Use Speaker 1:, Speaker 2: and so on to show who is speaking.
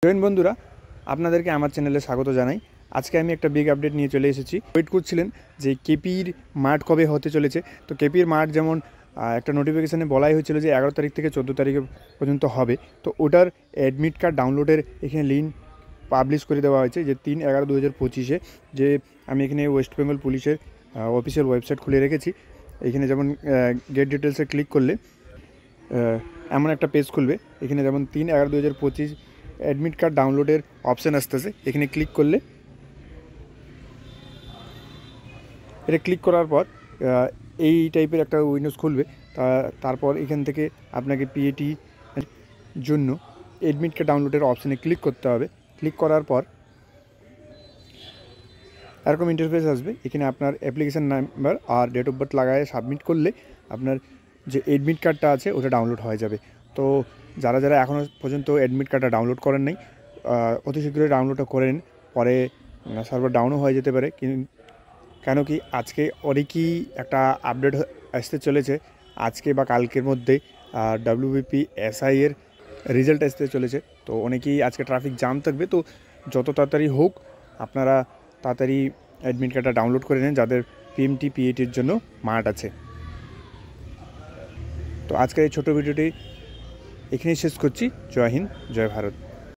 Speaker 1: Join বন্ধুরা, আপনাদেরকে আমার চ্যানেলে স্বাগত জানাই। আজকে আমি একটা বিগ আপডেট নিয়ে চলে এসেছি। ওয়েট করছিলেন যে কেপির মাঠ কবে হতে চলেছে। তো কেপির মাঠ যেমন একটা নোটিফিকেশানে বলাই হয়েছিল যে 11 তারিখ থেকে 14 তারিখ পর্যন্ত হবে। তো ওটার অ্যাডমিট কার্ড ডাউনলোডের এখানে লিঙ্ক পাবলিশ করে দেওয়া হয়েছে যে 3/11/2025-এ। যে আমি এখানে ওয়েস্ট বেঙ্গল পুলিশের অফিসিয়াল ওয়েবসাইট খুলে রেখেছি। এখানে যেমন গেট ডিটেলসে ক্লিক করলে এমন একটা পেজ খুলবে। এখানে যেমন 3/11/2025 অ্যাডমিট কার্ড ডাউনলোডের অপশান আসতেছে। এখানে ক্লিক করলে এটা ক্লিক করার পর এই টাইপের একটা উইন্ডোজ খুলবে। তারপর এখান থেকে আপনাকে পিএটি জন্য অ্যাডমিট কার্ড ডাউনলোডের অপশানে ক্লিক করতে হবে। ক্লিক করার পর এরকম ইন্টারফেস আসবে। এখানে আপনার অ্যাপ্লিকেশান নাম্বার আর ডেট অফ বার্থ লাগায় সাবমিট করলে আপনার যে অ্যাডমিট কার্ডটা আছে ওটা ডাউনলোড হয়ে যাবে। তো যারা যারা এখনও পর্যন্ত অ্যাডমিট কার্ডটা ডাউনলোড করেন নাই, অতি শীঘ্রই ডাউনলোডটা করেন। পরে সার্ভার ডাউনও হয়ে যেতে পারে। কেন কি আজকে অনেকই একটা আপডেট আসতে চলেছে। আজকে বা কালকের মধ্যে WBP SI এর রেজাল্ট আসতে চলেছে। তো অনেকেই আজকে ট্রাফিক জ্যাম থাকবে। তো যত তাড়াতাড়ি হোক আপনারা তাড়াতাড়ি অ্যাডমিট কার্ডটা ডাউনলোড করে নেন যাদের PMT PATর জন্য মাঠ আছে। তো আজকের এই ছোটো ভিডিওটি এখানেই শেষ করছি। জয় হিন্দ, জয় ভারত।